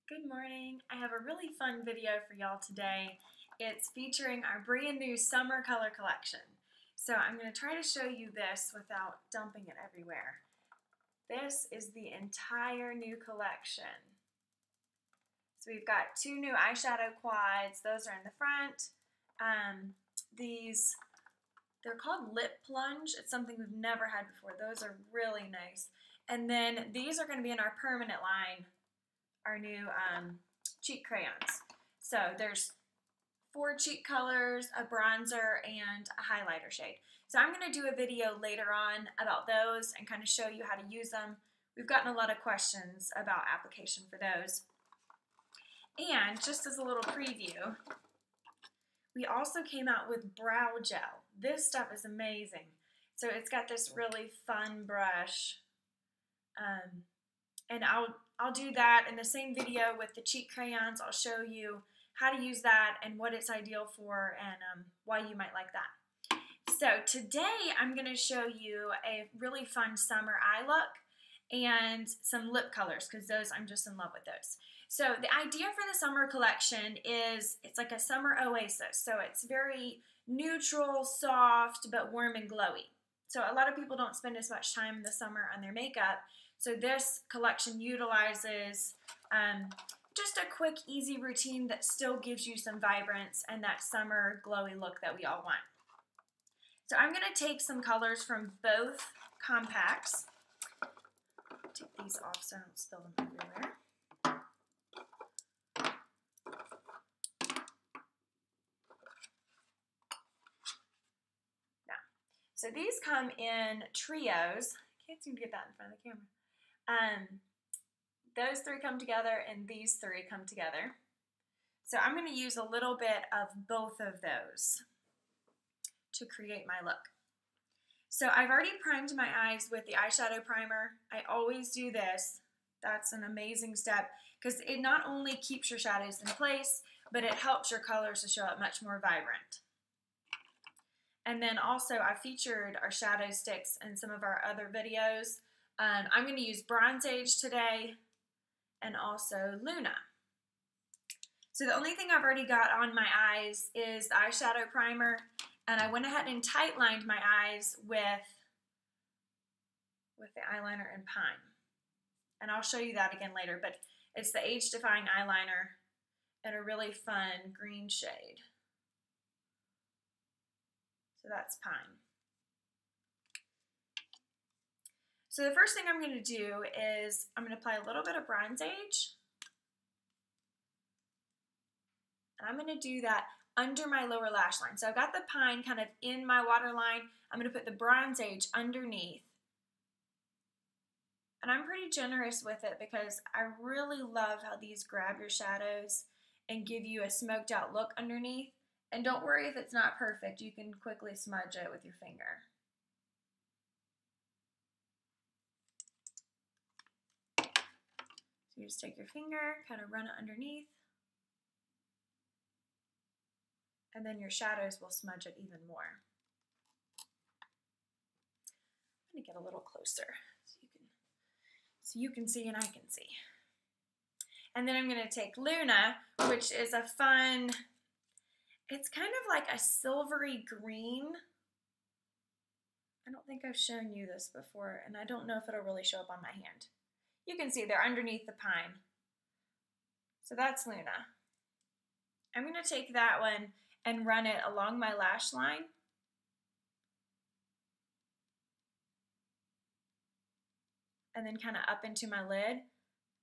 Good morning. I have a really fun video for y'all today. It's featuring our brand new summer color collection. So I'm going to try to show you this without dumping it everywhere. This is the entire new collection. So we've got two new eyeshadow quads. Those are in the front. They're called Lip Plunge. It's something we've never had before. Those are really nice. And then these are going to be in our permanent line, our new cheek crayons. So there's 4 cheek colors, a bronzer, and a highlighter shade. So I'm going to do a video later on about those and kind of show you how to use them. We've gotten a lot of questions about application for those. And just as a little preview, we also came out with brow gel. This stuff is amazing. So it's got this really fun brush. And I'll do that in the same video with the cheek crayons. I'll show you how to use that and what it's ideal for and why you might like that. So today I'm going to show you a really fun summer eye look and some lip colors because those I'm just in love with those. So the idea for the summer collection is it's like a summer oasis. So it's very neutral, soft, but warm and glowy. So a lot of people don't spend as much time in the summer on their makeup. So this collection utilizes just a quick, easy routine that still gives you some vibrance and that summer glowy look that we all want. So I'm going to take some colors from both compacts. Take these off so I don't spill them everywhere. So these come in trios. I can't seem to get that in front of the camera. Those 3 come together and these 3 come together. So I'm going to use a little bit of both of those to create my look. So I've already primed my eyes with the eyeshadow primer. I always do this. That's an amazing step because it not only keeps your shadows in place, but it helps your colors to show up much more vibrant. And then also I featured our shadow sticks in some of our other videos. I'm going to use Bronze Age today and also Luna. So the only thing I've already got on my eyes is the eyeshadow primer, and I went ahead and tight lined my eyes with the eyeliner in Pine. And I'll show you that again later, but it's the Age Defying eyeliner in a really fun green shade. So that's Pine. So the first thing I'm going to do is I'm going to apply a little bit of Bronze Age. And I'm going to do that under my lower lash line. So I've got the Pine kind of in my waterline. I'm going to put the Bronze Age underneath. And I'm pretty generous with it because I really love how these grab your shadows and give you a smoked out look underneath. And don't worry if it's not perfect. You can quickly smudge it with your finger. So you just take your finger, kind of run it underneath, and then your shadows will smudge it even more. I'm going to get a little closer so you can see and I can see. And then I'm going to take Luna, which is a fun, it's kind of like a silvery green. I don't think I've shown you this before, and I don't know if it'll really show up on my hand. You can see they're underneath the Pine. So that's Luna. I'm going to take that one and run it along my lash line. And then kind of up into my lid.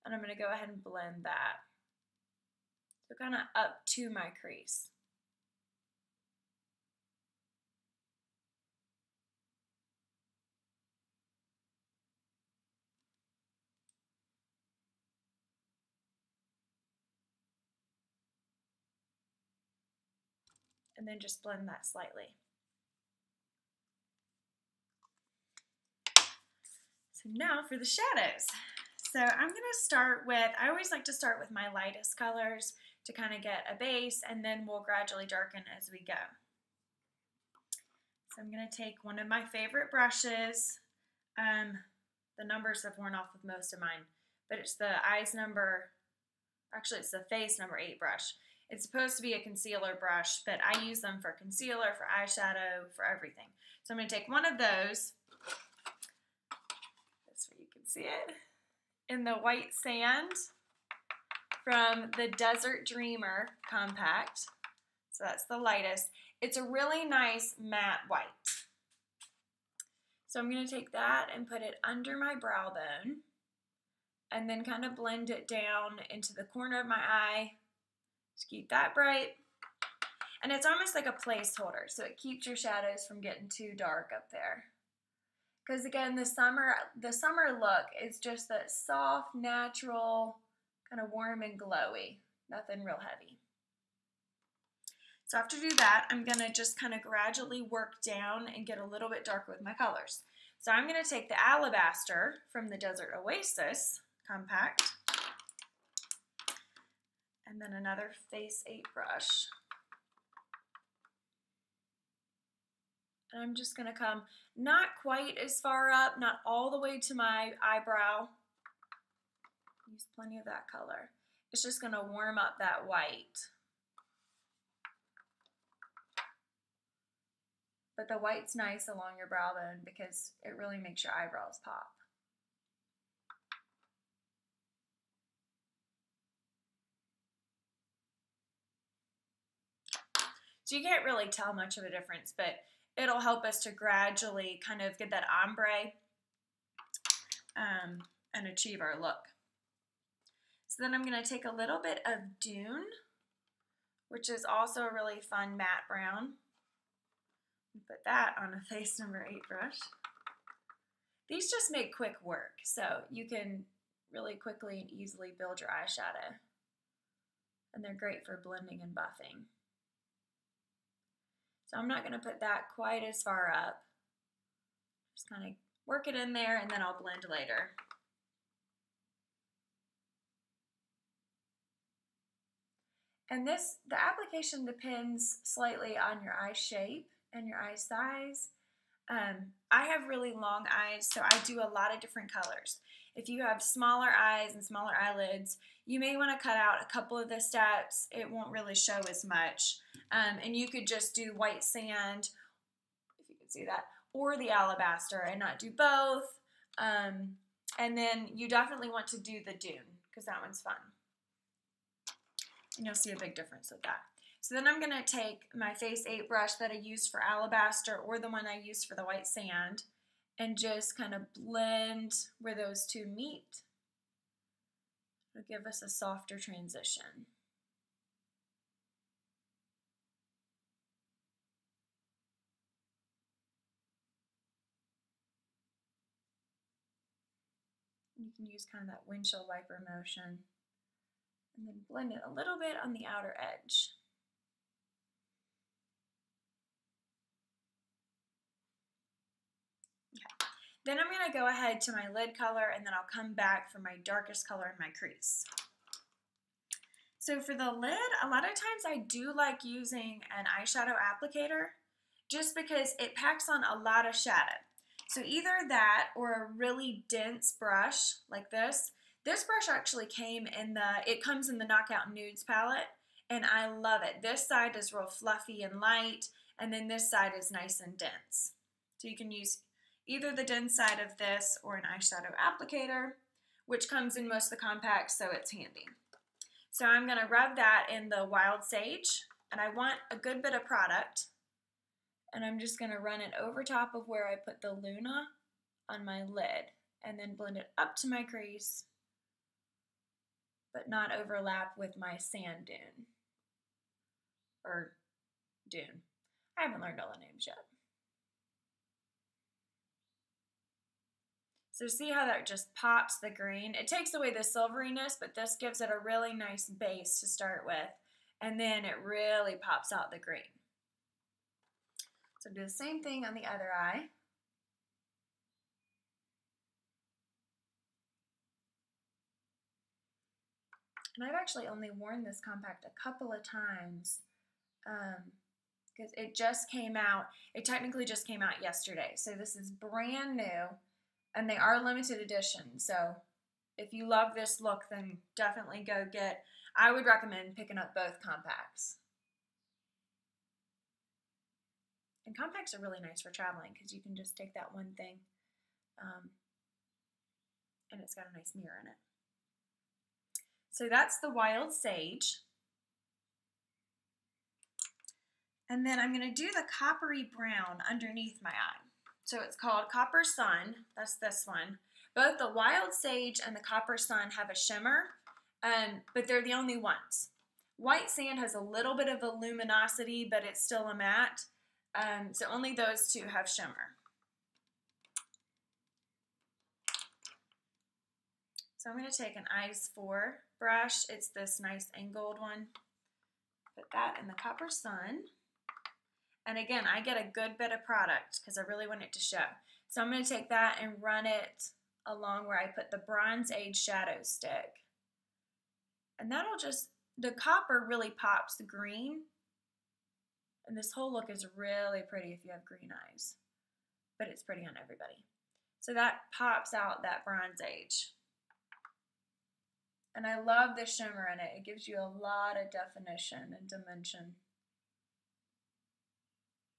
And I'm going to go ahead and blend that. So kind of up to my crease. And then just blend that slightly. So now for the shadows. So I'm going to start with, I always like to start with my lightest colors to kind of get a base, and then we'll gradually darken as we go. So I'm going to take one of my favorite brushes. The numbers have worn off with most of mine, but it's the Eyes number Actually, it's the face number 8 brush. It's supposed to be a concealer brush, but I use them for concealer, for eyeshadow, for everything. So I'm going to take one of those, this way you can see it, in the white sand from the Desert Dreamer Compact. So that's the lightest. It's a really nice matte white. So I'm going to take that and put it under my brow bone and then kind of blend it down into the corner of my eye. Just keep that bright. And it's almost like a placeholder, so it keeps your shadows from getting too dark up there. Because again, the summer look is just that soft, natural, kind of warm and glowy. Nothing real heavy. So after do that, I'm going to just kind of gradually work down and get a little bit darker with my colors. So I'm going to take the Alabaster from the Desert Oasis Compact, and then another Face 8 brush. And I'm just going to come not quite as far up, not all the way to my eyebrow. Use plenty of that color. It's just going to warm up that white. But the white's nice along your brow bone because it really makes your eyebrows pop. So you can't really tell much of a difference, but it'll help us to gradually kind of get that ombre and achieve our look. So then I'm going to take a little bit of Dune, which is also a really fun matte brown. Put that on a face number 8 brush. These just make quick work, so you can really quickly and easily build your eyeshadow. And they're great for blending and buffing. So I'm not going to put that quite as far up. Just kind of work it in there and then I'll blend later. And the application depends slightly on your eye shape and your eye size. I have really long eyes, so I do a lot of different colors. If you have smaller eyes and smaller eyelids, you may want to cut out a couple of the steps. It won't really show as much. And you could just do white sand, if you can see that, or the Alabaster and not do both. And then you definitely want to do the Dune because that one's fun. And you'll see a big difference with that. So then I'm going to take my Face 8 brush that I used for Alabaster or the one I used for the white sand and just kind of blend where those two meet. It'll give us a softer transition. You can use kind of that windshield wiper motion and then blend it a little bit on the outer edge. Okay. Then I'm going to go ahead to my lid color and then I'll come back for my darkest color in my crease. So for the lid, a lot of times I do like using an eyeshadow applicator just because it packs on a lot of shadow. So either that or a really dense brush like this. This brush actually comes in the Knockout Nudes palette, and I love it. This side is real fluffy and light, and then this side is nice and dense. So you can use either the dense side of this or an eyeshadow applicator, which comes in most of the compacts, so it's handy. So I'm going to rub that in the Wild Sage, and I want a good bit of product, and I'm just going to run it over top of where I put the Luna on my lid, and then blend it up to my crease, but not overlap with my sand dune, or dune. I haven't learned all the names yet. So see how that just pops the green? It takes away the silveriness, but this gives it a really nice base to start with, and then it really pops out the green. So do the same thing on the other eye. And I've actually only worn this compact a couple of times because it just came out. It technically just came out yesterday. So this is brand new, and they are limited edition. So if you love this look, then definitely go get, I would recommend picking up both compacts. And compacts are really nice for traveling because you can just take that one thing and it's got a nice mirror in it. So that's the wild sage. And then I'm going to do the coppery brown underneath my eye. So it's called Copper Sun. That's this one. Both the wild sage and the Copper Sun have a shimmer, but they're the only ones. White sand has a little bit of a luminosity, but it's still a matte. So only those two have shimmer. So I'm going to take an Eyes 4 brush. It's this nice angled one. Put that in the Copper Sun. And again, I get a good bit of product because I really want it to show. So I'm going to take that and run it along where I put the Bronze Age shadow stick. And that'll just, the copper really pops the green. And this whole look is really pretty if you have green eyes. But it's pretty on everybody. So that pops out that Bronze Age. And I love the shimmer in it. It gives you a lot of definition and dimension.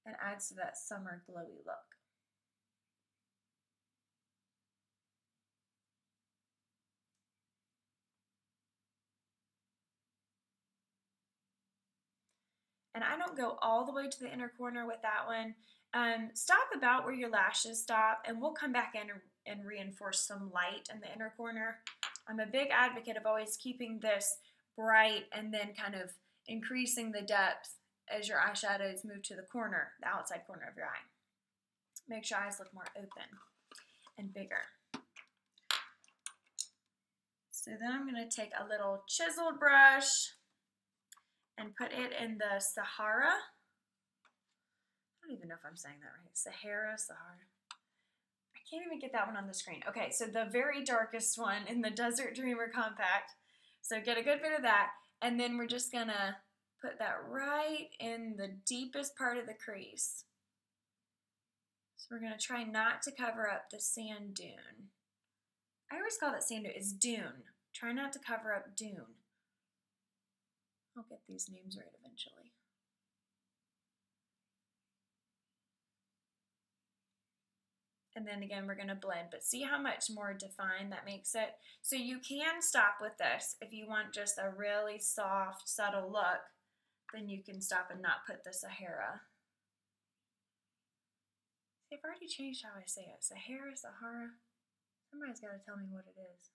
And adds to that summer glowy look. And I don't go all the way to the inner corner with that one. Stop about where your lashes stop, and we'll come back in and reinforce some light in the inner corner. I'm a big advocate of always keeping this bright and then kind of increasing the depth as your eyeshadows move to the corner, the outside corner of your eye. Makes your eyes look more open and bigger. So then I'm going to take a little chiseled brush and put it in the Sahara. I don't even know if I'm saying that right. Sahara. I can't even get that one on the screen. Okay, so the very darkest one in the Desert Dreamer Compact. So get a good bit of that. And then we're just going to put that right in the deepest part of the crease. So we're going to try not to cover up the sand dune. I always call that sand dune. It's dune. Try not to cover up dune. I'll get these names right eventually. And then again, we're going to blend, but see how much more defined that makes it. So you can stop with this if you want just a really soft, subtle look. Then you can stop and not put the Sahara. See, I've already changed how I say it. Sahara, Sahara. Somebody's got to tell me what it is.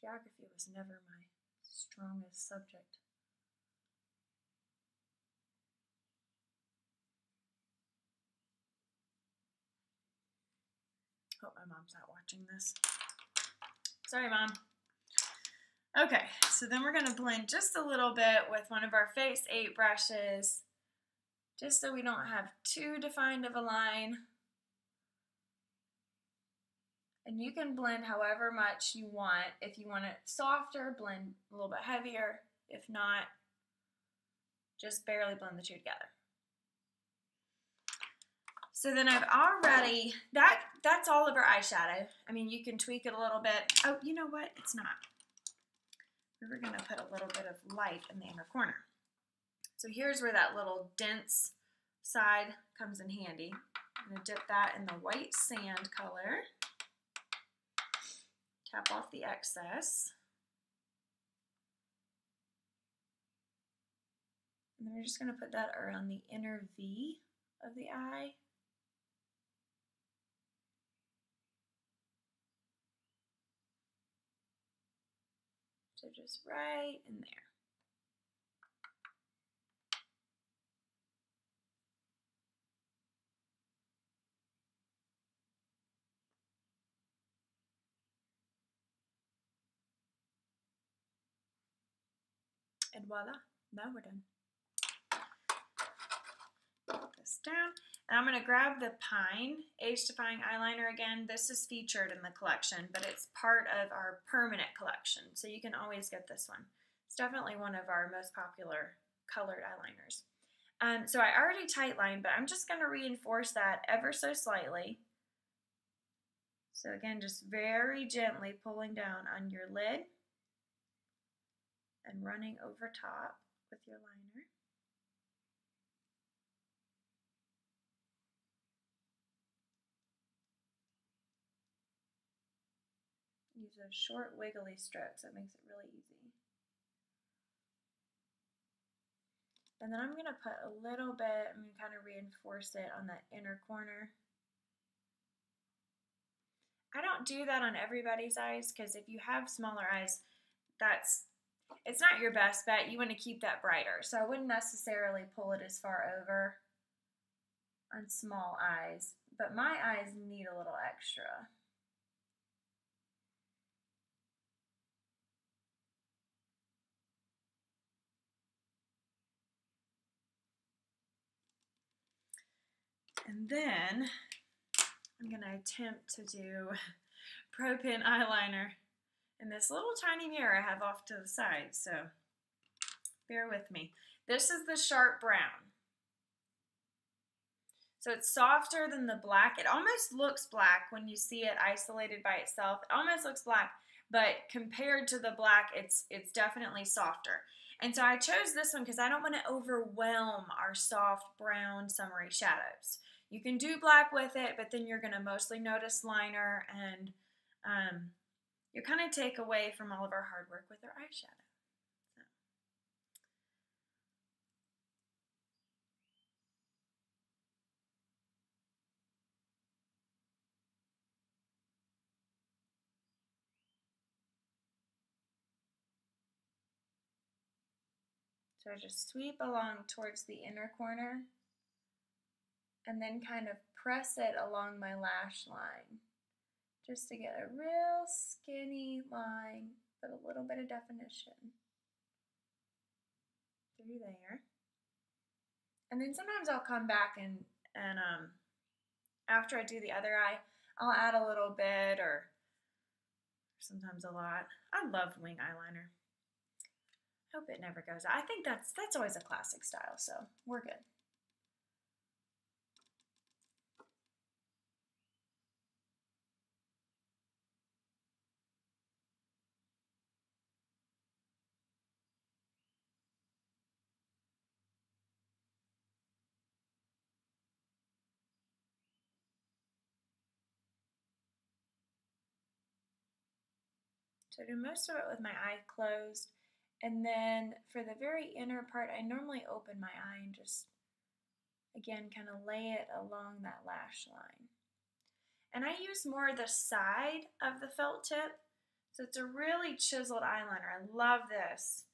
Geography was never my strongest subject. Hope my mom's not watching this. Sorry, Mom. Okay, so then we're going to blend just a little bit with one of our Face 8 brushes, just so we don't have too defined of a line. And you can blend however much you want. If you want it softer, blend a little bit heavier. If not, just barely blend the two together. So then I've already, that's all of our eyeshadow. I mean, you can tweak it a little bit. Oh, you know what? It's not. We're going to put a little bit of light in the inner corner. So here's where that little dense side comes in handy. I'm going to dip that in the white sand color. Tap off the excess. And then we're just going to put that around the inner V of the eye. So just right in there. And voila, now we're done. Put this down. And I'm going to grab the Pine Age Defying Eyeliner again. This is featured in the collection, but it's part of our permanent collection, so you can always get this one. It's definitely one of our most popular colored eyeliners. So I already tightlined, but I'm just going to reinforce that ever so slightly. So again, just very gently pulling down on your lid and running over top with your liner. Use those short wiggly strokes, that makes it really easy. And then I'm going to put a little bit, I'm going to kind of reinforce it on that inner corner. I don't do that on everybody's eyes because if you have smaller eyes, it's not your best bet. You want to keep that brighter. So I wouldn't necessarily pull it as far over on small eyes, but my eyes need a little extra. And then I'm going to attempt to do Pro Pen eyeliner in this little tiny mirror I have off to the side, so bear with me. This is the sharp brown. So it's softer than the black. It almost looks black when you see it isolated by itself. It almost looks black, but compared to the black, it's definitely softer. And so I chose this one because I don't want to overwhelm our soft brown summery shadows. You can do black with it, but then you're going to mostly notice liner, and you kind of take away from all of our hard work with our eyeshadow. So I just sweep along towards the inner corner and then kind of press it along my lash line just to get a real skinny line, but a little bit of definition through there. And then sometimes I'll come back and after I do the other eye, I'll add a little bit or sometimes a lot. I love wing eyeliner. Hope it never goes out. I think that's always a classic style, so we're good. So I do most of it with my eye closed, and then for the very inner part, I normally open my eye and just, again, kind of lay it along that lash line. And I use more the side of the felt tip, so it's a really chiseled eyeliner. I love this.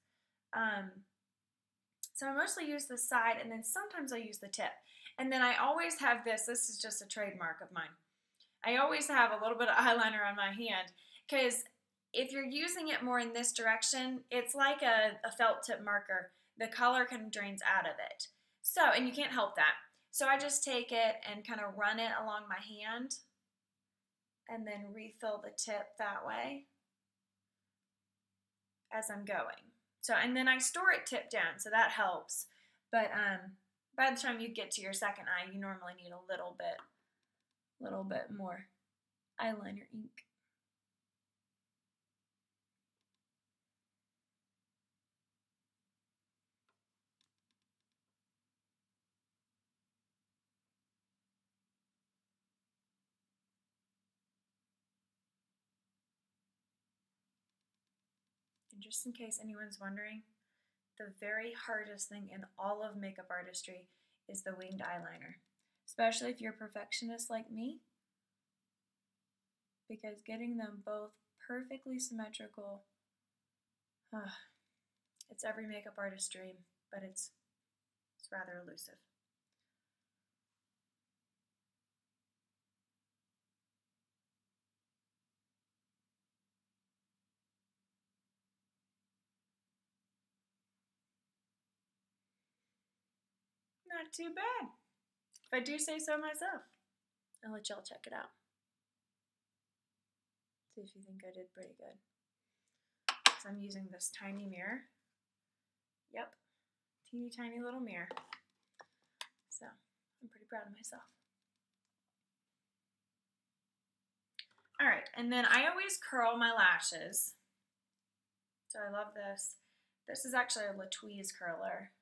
So I mostly use the side, and then sometimes I use the tip. And then I always have this is just a trademark of mine. I always have a little bit of eyeliner on my hand, because if you're using it more in this direction, it's like a felt tip marker. The color kind of drains out of it. So, and you can't help that. So I just take it and kind of run it along my hand and then refill the tip that way as I'm going. So, and then I store it tip down, so that helps. But by the time you get to your second eye, you normally need a little bit more eyeliner ink. And just in case anyone's wondering, the very hardest thing in all of makeup artistry is the winged eyeliner, especially if you're a perfectionist like me, because getting them both perfectly symmetrical, it's every makeup artist's dream, but it's rather elusive. Not too bad, if I do say so myself. I'll let y'all check it out. See if you think I did pretty good. So I'm using this tiny mirror. Yep, teeny tiny little mirror. So I'm pretty proud of myself. All right, and then I always curl my lashes. So I love this. This is actually a Latouise curler.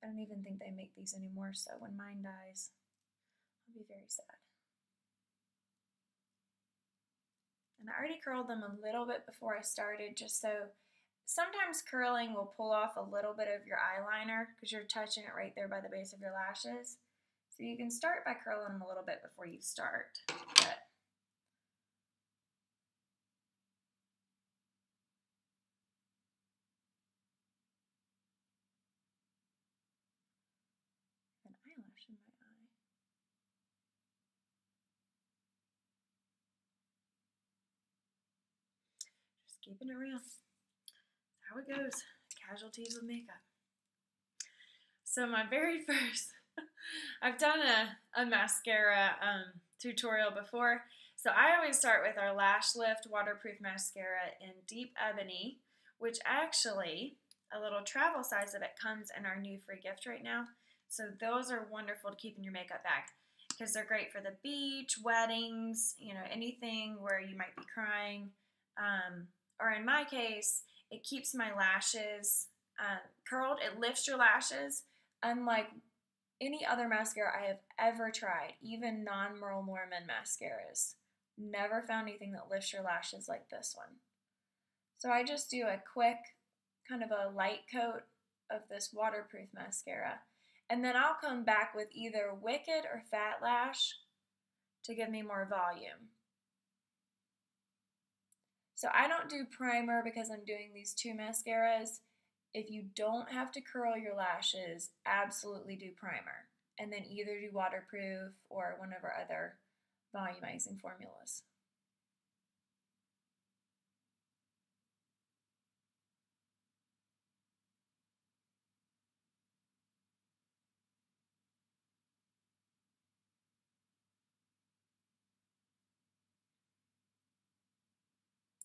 I don't even think they make these anymore, so when mine dies, I'll be very sad. And I already curled them a little bit before I started, just so sometimes curling will pull off a little bit of your eyeliner because you're touching it right there by the base of your lashes. So you can start by curling them a little bit before you start. But an eyelash in my eye. Just keeping it real. That's how it goes. Casualties with makeup. So my very first, I've done a mascara tutorial before. So I always start with our Lash Lift Waterproof Mascara in Deep Ebony, which actually, a little travel size of it comes in our new free gift right now. So those are wonderful to keep in your makeup bag because they're great for the beach, weddings, you know, anything where you might be crying. Or in my case, it keeps my lashes curled. It lifts your lashes, unlike any other mascara I have ever tried, even non-Merle Norman mascaras. Never found anything that lifts your lashes like this one. So I just do a quick, kind of a light coat of this waterproof mascara. And then I'll come back with either Wicked or Fat Lash to give me more volume. So I don't do primer because I'm doing these two mascaras. If you don't have to curl your lashes, absolutely do primer. And then either do waterproof or one of our other volumizing formulas.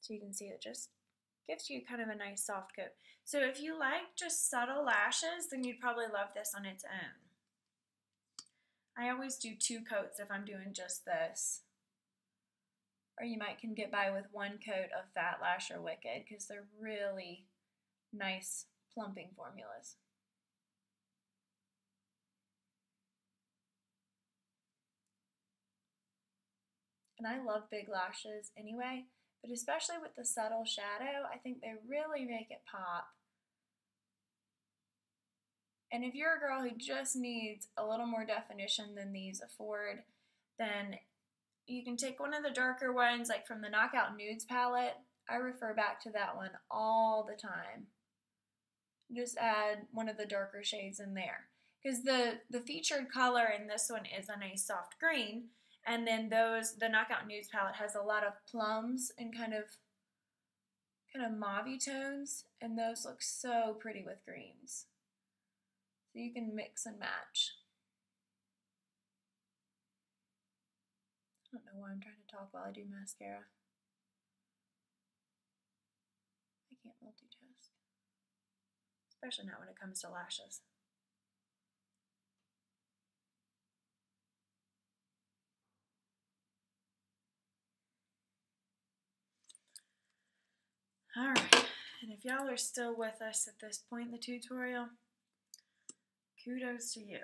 So you can see it just gives you kind of a nice soft coat. So if you like just subtle lashes, then you'd probably love this on its own. I always do 2 coats if I'm doing just this. Or you might can get by with 1 coat of Fat Lash or Wicked because they're really nice plumping formulas. And I love big lashes anyway, but especially with the subtle shadow, I think they really make it pop. And if you're a girl who just needs a little more definition than these afford, then you can take one of the darker ones, like from the Knockout Nudes palette. I refer back to that one all the time. Just add one of the darker shades in there. Because the featured color in this one is a nice soft green, and then the Knockout Nudes palette has a lot of plums and kind of mauve-y tones, and those look so pretty with greens. So you can mix and match. I don't know why I'm trying to talk while I do mascara. I can't multitask. Especially not when it comes to lashes. Alright, and if y'all are still with us at this point in the tutorial, kudos to you.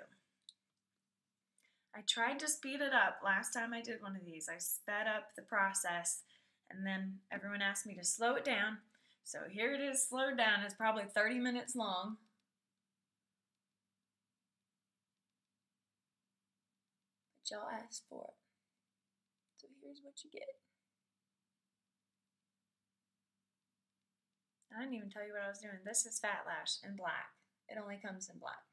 I tried to speed it up last time I did one of these. I sped up the process, and then everyone asked me to slow it down. So here it is slowed down. It's probably 30 minutes long. But y'all asked for it. So here's what you get. I didn't even tell you what I was doing. This is Fat Lash in black. It only comes in black.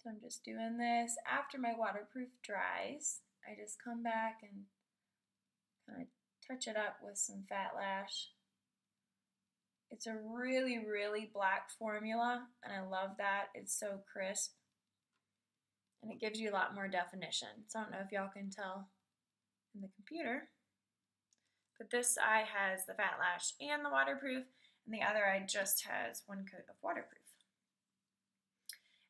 So I'm just doing this. After my waterproof dries, I just come back and kind of touch it up with some Fat Lash. It's a really, really black formula, and I love that. It's so crisp, and it gives you a lot more definition. So I don't know if y'all can tell in the computer, but this eye has the Fat Lash and the waterproof, and the other eye just has 1 coat of waterproof.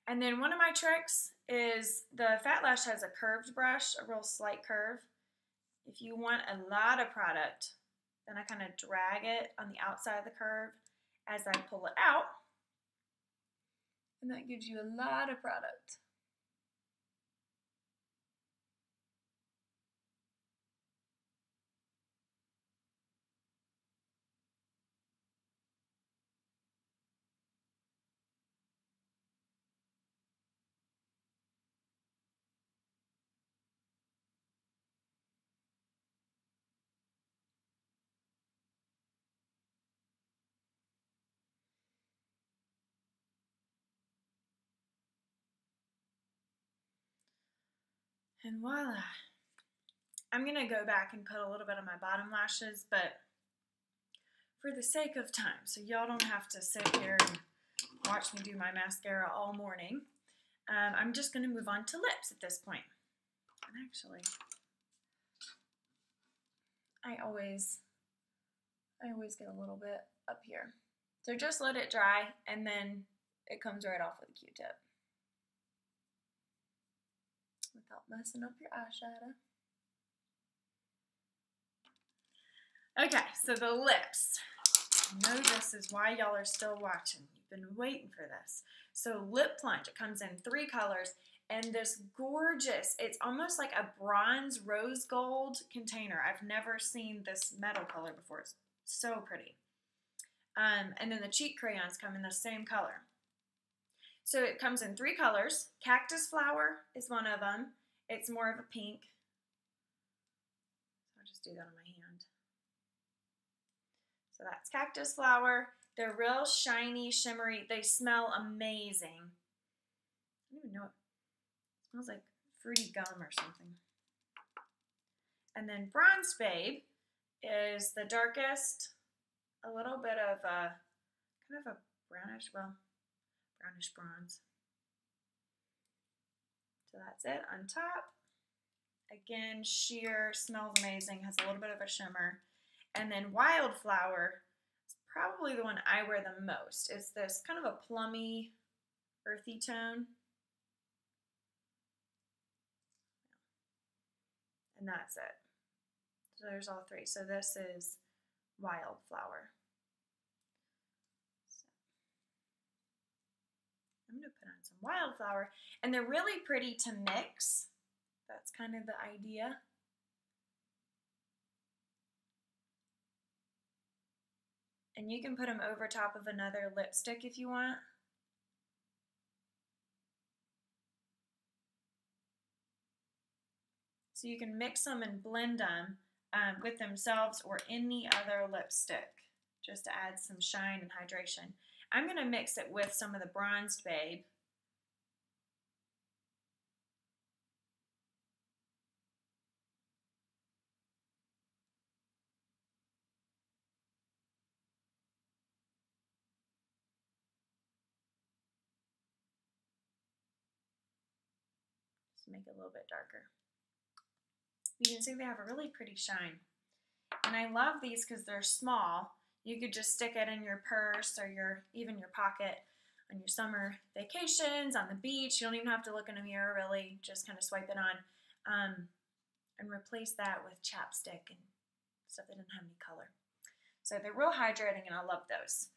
And then one of my tricks is the Fat Lash has a curved brush, a real slight curve. If you want a lot of product, then I kind of drag it on the outside of the curve as I pull it out. And that gives you a lot of product. And voila. I'm going to go back and put a little bit on my bottom lashes, but for the sake of time, so y'all don't have to sit here and watch me do my mascara all morning, I'm just going to move on to lips at this point. And actually, I always get a little bit up here. So just let it dry, and then it comes right off with a Q-tip without messing up your eyeshadow. Okay, so the lips. I know this is why y'all are still watching. You've been waiting for this. So lip plunge, it comes in 3 colors, and this gorgeous, it's almost like a bronze rose gold container. I've never seen this metal color before. It's so pretty. And then the cheek crayons come in the same color. So it comes in 3 colors. Cactus flower is one of them. It's more of a pink. I'll just do that on my hand. So that's cactus flower. They're real shiny, shimmery. They smell amazing. I don't even know. It smells like fruity gum or something. And then Bronze Babe is the darkest, a little bit of a, kind of a brownish, well, brownish bronze. So that's it on top. Again, sheer, smells amazing, has a little bit of a shimmer. And then Wildflower is probably the one I wear the most. It's this kind of a plummy, earthy tone. And that's it. So there's all 3. So this is Wildflower. So I'm going to put on some Wildflower. And they're really pretty to mix. That's kind of the idea. And you can put them over top of another lipstick if you want. So you can mix them and blend them with themselves or any other lipstick, just to add some shine and hydration. I'm going to mix it with some of the Bronzed Babe. Make it a little bit darker. You can see they have a really pretty shine. And I love these because they're small. You could just stick it in your purse or even your pocket on your summer vacations, on the beach. You don't even have to look in a mirror really, just kind of swipe it on and replace that with chapstick and stuff that doesn't have any color. So they're real hydrating and I love those.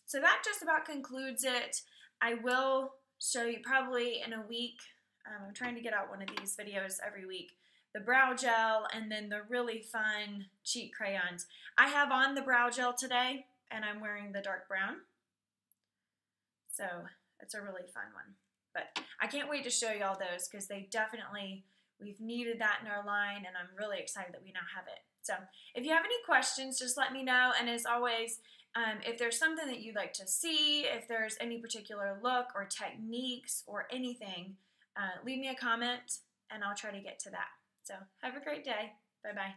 So that just about concludes it. I will show you probably in a week. I'm trying to get out one of these videos every week. The brow gel and then the really fun cheek crayons. I have on the brow gel today and I'm wearing the dark brown. So it's a really fun one. But I can't wait to show you all those because we've needed that in our line and I'm really excited that we now have it. So if you have any questions, just let me know. And as always, if there's something that you'd like to see, if there's any particular look or techniques or anything, leave me a comment and I'll try to get to that. So have a great day. Bye-bye.